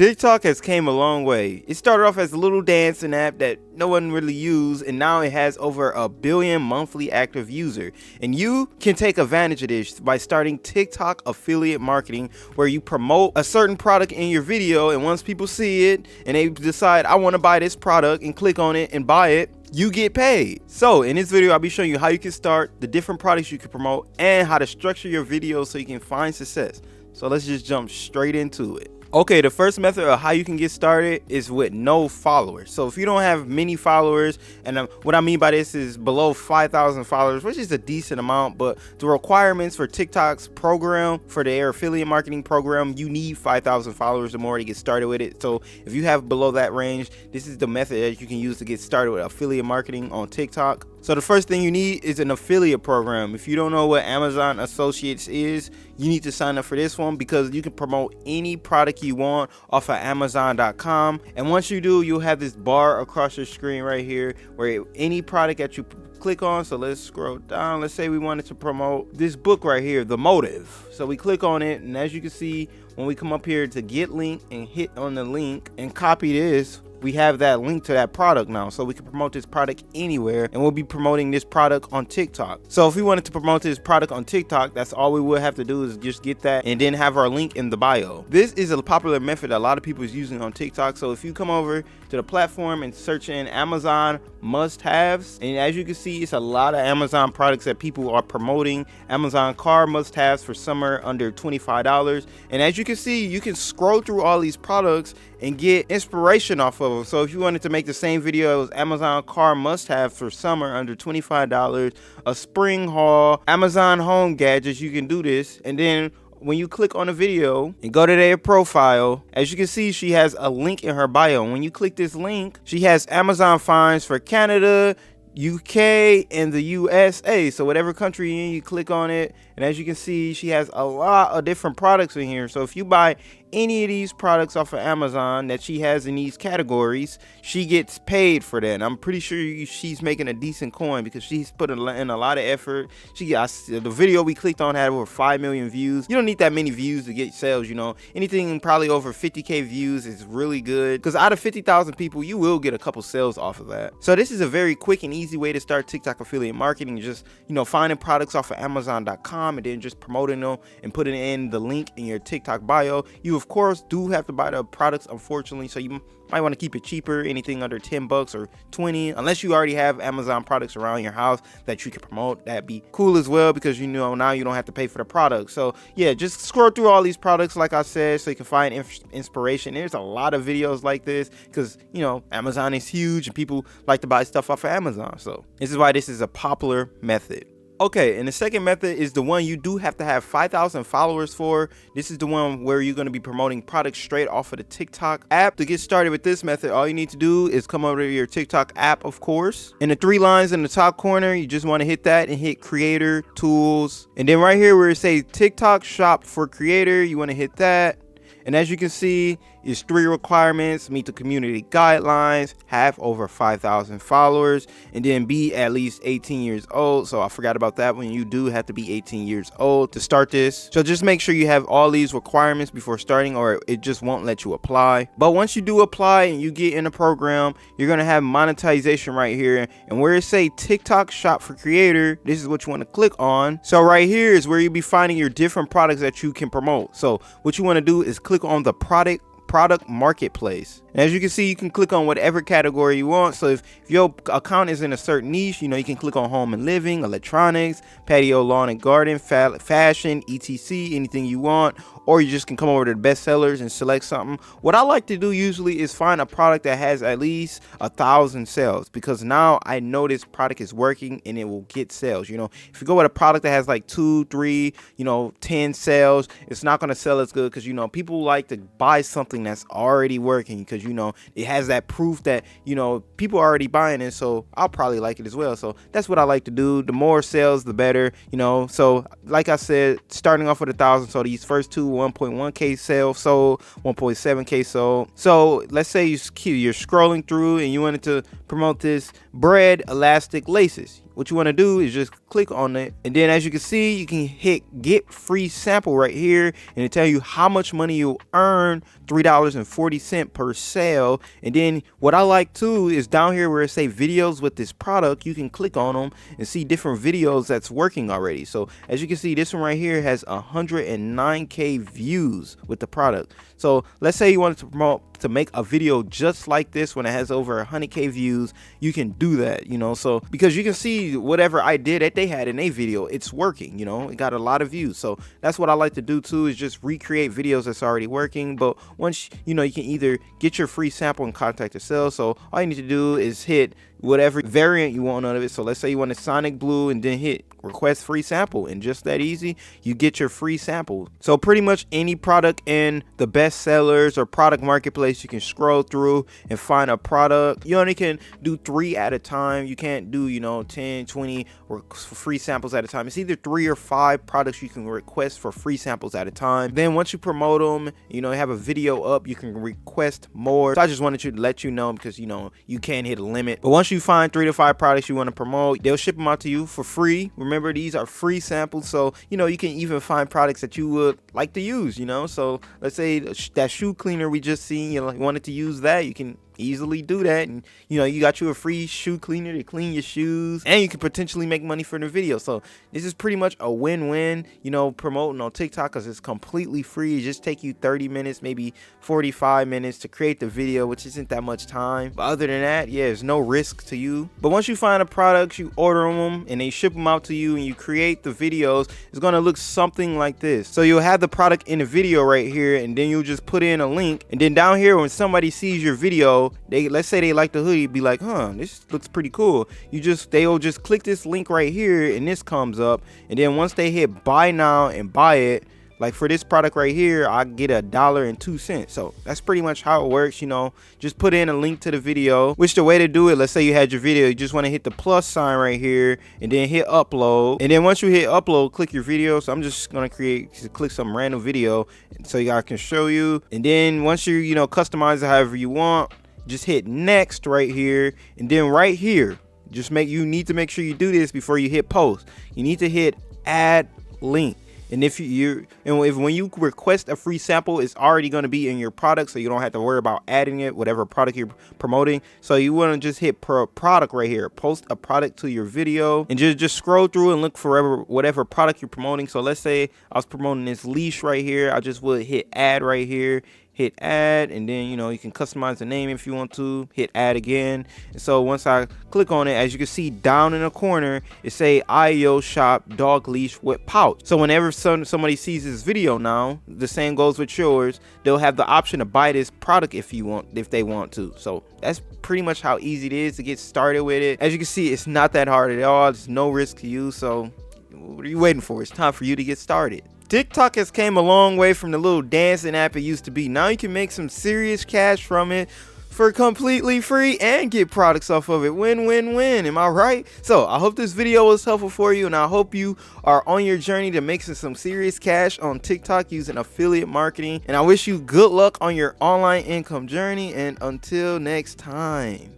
TikTok has came a long way. It started off as a little dancing app that no one really used, and now it has over 1 billion monthly active users. And you can take advantage of this by starting TikTok affiliate marketing, where you promote a certain product in your video, and once people see it and they decide, I want to buy this product, and click on it and buy it, you get paid. So in this video, I'll be showing you how you can start, the different products you can promote, and how to structure your videos so you can find success. So let's just jump straight into it. Okay, the first method of how you can get started is with no followers. So if you don't have many followers, and what I mean by this is below 5,000 followers, which is a decent amount, but the requirements for TikTok's program, for their affiliate marketing program, you need 5,000 followers or more to get started with it. So if you have below that range, this is the method that you can use to get started with affiliate marketing on TikTok. So the first thing you need is an affiliate program. If you don't know what Amazon Associates is, you need to sign up for this one, because you can promote any product you want off of Amazon.com. And once you do, you'll have this bar across your screen right here where any product that you click on. So let's scroll down. Let's say we wanted to promote this book right here, The Motive. So we click on it, and as you can see, when we come up here to get link and hit on the link and copy this, we have that link to that product now, so we can promote this product anywhere, and we'll be promoting this product on TikTok. So if we wanted to promote this product on TikTok, that's all we would have to do is just get that and then have our link in the bio. This is a popular method that a lot of people is using on TikTok. So if you come over to the platform and search in Amazon must-haves, and as you can see, it's a lot of Amazon products that people are promoting. Amazon car must-haves for summer under $25. And as you can see, you can scroll through all these products and get inspiration off of them. So if you wanted to make the same video as Amazon car must-have for summer under $25, a spring haul, Amazon home gadgets, you can do this. And then when you click on a video and go to their profile, as you can see, she has a link in her bio. When you click this link, she has Amazon finds for Canada, UK, and the USA. So whatever country you're in, you click on it, and as you can see, she has a lot of different products in here. So if you buy any of these products off of Amazon that she has in these categories, she gets paid for that. And I'm pretty sure she's making a decent coin, because she's put in a lot of effort. The video we clicked on had over 5 million views. You don't need that many views to get sales, you know. Anything probably over 50k views is really good, because out of 50,000 people, you will get a couple sales off of that. So this is a very quick and easy way to start TikTok affiliate marketing. Just, you know, finding products off of Amazon.com and then just promoting them and putting in the link in your TikTok bio. You of course do have to buy the products, unfortunately, so you might want to keep it cheaper, anything under 10 bucks or 20, unless you already have Amazon products around your house that you can promote. That'd be cool as well, because you know now you don't have to pay for the product. So yeah, just scroll through all these products like I said, so you can find inspiration. There's a lot of videos like this, because you know Amazon is huge and people like to buy stuff off of Amazon. So this is why this is a popular method. Okay, and the second method is the one you do have to have 5,000 followers for. This is the one where you're going to be promoting products straight off of the TikTok app. To get started with this method, all you need to do is come over to your TikTok app, of course. In the 3 lines in the top corner, you just want to hit that and hit Creator, Tools. And then right here where it says TikTok Shop for Creator, you want to hit that. And as you can see, it's 3 requirements: meet the community guidelines, have over 5,000 followers, and then be at least 18 years old. So I forgot about that one. You do have to be 18 years old to start this. So just make sure you have all these requirements before starting, or it just won't let you apply. But once you do apply and you get in the program, you're going to have monetization right here. And where it say TikTok Shop for Creator, this is what you want to click on. So right here is where you'll be finding your different products that you can promote. So what you want to do is click on the product marketplace. And as you can see, you can click on whatever category you want. So if your account is in a certain niche, you know, you can click on home and living, electronics, patio, lawn and garden, fashion, etc, anything you want. Or you just can come over to the best sellers and select something. What I like to do usually is find a product that has at least 1,000 sales, because now I know this product is working and it will get sales. You know, if you go with a product that has like 2, 3, 10 sales, it's not going to sell as good, because you know people like to buy something that's already working, because you know it has that proof that people are already buying it. So I'll probably like it as well. So that's what I like to do. The more sales, the better. So like I said, starting off with 1,000. So these first two, 1.1k sales sold, 1.7k sold. So let's say you're scrolling through and you wanted to promote this bread elastic laces. what you want to do is just click on it, and then as you can see, you can hit get free sample right here, and it tell you how much money you'll earn, $3.40 per sale. And then what I like too is down here where it say videos with this product, you can click on them and see different videos that's working already. So as you can see, this one right here has 109k views with the product. So let's say you wanted to promote to make a video just like this when it has over 100k views, you can do that, you know. So because you can see whatever I did that they had in a video, it's working, you know, it got a lot of views. So that's what I like to do too, is just recreate videos that's already working. But once you know, you can either get your free sample and contact the sale. So all you need to do is hit whatever variant you want out of it. So let's say you want a Sonic Blue, and then hit request free sample, and just that easy, you get your free sample. So pretty much any product in the best sellers or product marketplace, you can scroll through and find a product. You only can do 3 at a time. You can't do, you know, 10, 20 or free samples at a time. It's either 3 or 5 products you can request for free samples at a time. Then once you promote them, you know, have a video up, you can request more. So I just wanted to let you know, because you know, you can't hit a limit. But once you find 3 to 5 products you want to promote, they'll ship them out to you for free. Remember, these are free samples, so you know, you can even find products that you would like to use, you know. So let's say that shoe cleaner we just seen, you know, you wanted to use that, you can easily do that, and you know, you got you a free shoe cleaner to clean your shoes, and you can potentially make money for the video. So this is pretty much a win-win, you know, promoting on TikTok, because it's completely free. It just take you 30 minutes, maybe 45 minutes to create the video, which isn't that much time. But other than that, yeah, there's no risk to you. But once you find a product, you order them and they ship them out to you, and you create the videos, it's going to look something like this. So you'll have the product in the video right here, and then you'll just put in a link, and then down here when somebody sees your video, let's say they like the hoodie, be like, this looks pretty cool. They'll just click this link right here, and this comes up, and then once they hit buy now and buy it, like for this product right here, I get $1.02. So that's pretty much how it works, you know. Just put in a link to the video, which the way to do it, let's say you had your video, you just want to hit the plus sign right here, and then hit upload. And then once you hit upload, click your video. So I'm just going to click some random video so you guys can show you. And then once you know, customize it however you want, just hit next right here, and then right here, you need to make sure you do this before you hit post. You need to hit add link. And if when you request a free sample, it's already going to be in your product, so you don't have to worry about adding it, whatever product you're promoting. So you want to just hit product right here, post a product to your video, and just scroll through and look for whatever product you're promoting. So let's say I was promoting this leash right here, I just would hit add right here, hit add, and then you know, you can customize the name if you want to, hit add again. And so once I click on it, as you can see down in the corner, it say IEO shop dog leash with pouch. So whenever somebody sees this video, now the same goes with yours, they'll have the option to buy this product if they want to. So that's pretty much how easy it is to get started with it. As you can see, it's not that hard at all. There's no risk to you. So what are you waiting for? It's time for you to get started. TikTok has came a long way from the little dancing app it used to be. Now you can make some serious cash from it for completely free and get products off of it. Win, win, win. Am I right? So I hope this video was helpful for you, and I hope you are on your journey to making some serious cash on TikTok using affiliate marketing. And I wish you good luck on your online income journey, and until next time.